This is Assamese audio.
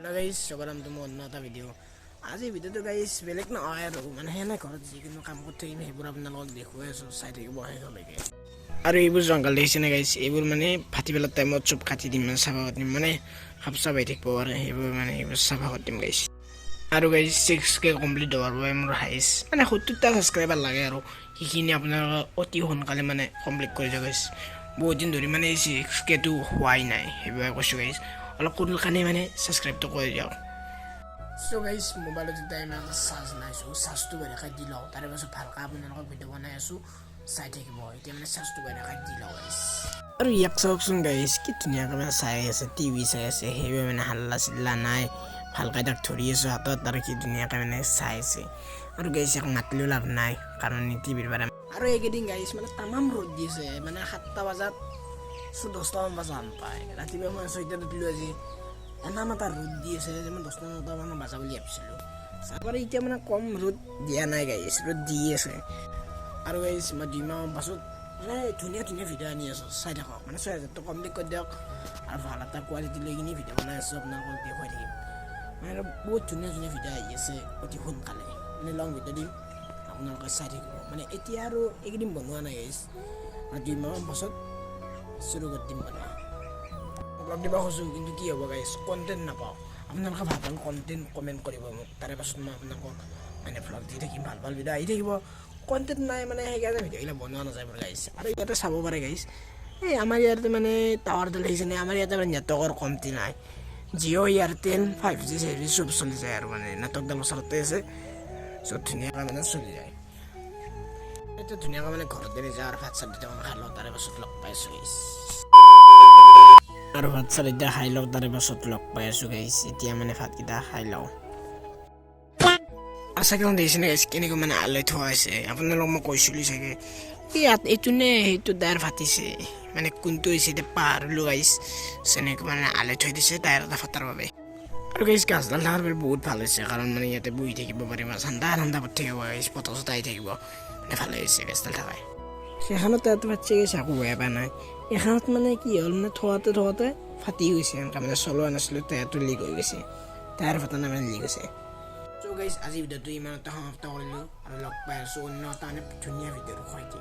Hello guys, welcome to another video. আজি ভিডিওটো গাইস বেলেগ নহয় আৰু মানে হেনে ঘৰত যিকোনো কাম কৰি থাকিম সেইবোৰ আপোনালোকক দেখুৱাই আছো চাই থাকিব আহিলৈকে আৰু এইবোৰ জংগল দেখিছেনে গাইস এইবোৰ মানে ফাটিবেলা টাইমত চুপ কাটি দিম মানে চাফা কৰি দিম মানে হাফসা বাই থাকিব আৰু সেইবোৰ মানে এইবোৰ চাফা কৰি দিম গাইস আৰু গাইস 6k কমপ্লিট হোৱাৰ বাবে মোৰ হাইস মানে 70টা সাবস্ক্ৰাইবাৰ লাগে আৰু সেইখিনি আপোনালোক অতি সোনকালে মানে কমপ্লিট কৰি দিয়ক গাইস বহুত দিন ধৰি মানে 6k টো হোৱাই নাই সেইবোৰ কৈছো গাইস অলপ কোনল কানে মানে সাবস্ক্ৰাইব তো কৰি দিয়ক So guys, mobile time na charge na isu charge to bere ka dilaw tare baso bhalka apnalok video banai asu sai thekibo etia mane charge to bere ka dilaw guys aru yak saksun guys ki dunia ka mane sai ase tv sai ase hebe mane halla silla nai bhalka dak thori asu hatot tar ki dunia ka mane sai ase aru guys yak matlu lab nai karon ni tv bare aru egedin guys mane tamam rod diese mane 7ta bajat 10ta bazam pai rati be mane 6ta dilu aji ana mata rod diese যেমন 10টা মতো মানে বাজা বলি ভাবিছিল সাবারে ইটা মানে কম রোদ দিয়া নাই গাইস রোদ দি আছে আৰু গাইস মই ডিমা বাসত মানে ধুনিয়া ভিডিও আনি আছো চাই থাকক মানে 6000 তো কমপ্লিট কৰি দিয়ক আৰু ভাল এটা কোৱালিটি লৈ কিনি ভিডিও বনাই আছো আপোনালোকক দেখুৱাই থাকিম মানে বহুত ধুনিয়া ভিডিও আহি আছে অতি সোনকালে মানে লং ভিডিও দিম আপোনালোকে চাই থাকিব মানে এতিয়া আৰু একদিন বনোৱা নাই গাইস আৰু ডিমা বাসত শুৰু কৰি দিম বনোৱা ব্লগ দিবা খুজু কিন্তু কি হ'ব গাইস কন্টেন্ট নাপাও আপোনালোকে ভাল কন্টেন্ট কমেন্ট কৰিব মোক তাৰে পাছত মই আপোনালোকক মানে ব্লগ দি থাকিম ভাল ভিডিও আহি থাকিব কন্টেন্ট নাই মানে হেগাতে ভিডিও ইলা বনোৱা নাযায় বৰ গাইস আৰু ইয়াতে চাব পাৰে গাইস এই আমাৰ ইয়াতে মানে টাৱাৰ দল আহিছে নে আমাৰ ইয়াতে নেটৱৰ্কৰ কমতি নাই জিঅ' এয়াৰটেল 5G সাৰ্ভিস সব চলি যায় আৰু মানে নেটৱৰ্ক দাম ওচৰতে আছে সব ধুনীয়াকৈ মানে চলি যায় এটা ধুনীয়াকৈ মানে ঘৰত দেৰি যায় আৰু ভাত চাত দিতে খালো তাৰে পাছত লগ পাইছো গাইস আৰু ভাত চাত এতিয়া খাই লওঁ তাৰে পাছত লগ পাই আছো গাইস এতিয়া মানে ভাতকেইটা খাই লওঁ আশা কৰোঁ দেখিছেনে গাইস কেনেকৈ মানে আলাই থোৱা আছে আপোনালোকক মই কৈছিলো চাগে ইয়াত এইটো নে সেইটো দাৰ ফাটিছে মানে কোনটো হৈছে এতিয়া পাহৰিলো গাইস সেনেকৈ মানে আলাই থৈ দিছে টায়াৰ এটা ফাটাৰ বাবে আৰু গাইস গাছডাল থকাৰ বাবে বহুত ভাল হৈছে কাৰণ মানে ইয়াতে বহি থাকিব পাৰিম ঠাণ্ডা পৰি থাকিব গাইস বতাহ চতাহ আহি থাকিব মানে ভালে হৈছে গাছডাল থাকাই সেখানত এত বাচ্চা গেছে আকো বেয়া পা নাই এখানত মানে কি হল মানে থোৱাতে ফাটি গৈছে এনেকা মানে চলোৱা নাছিলো টায়াৰটো লিক হৈ গৈছে টায়াৰ ফাটা না মানে লিক হৈছে সো গাইস আজি ভিডিওটো ইমানতে সমাপ্ত কৰিলো আৰু লগ পাই আছো অন্য এটা ধুনীয়া ভিডিঅ'ৰ সৈতে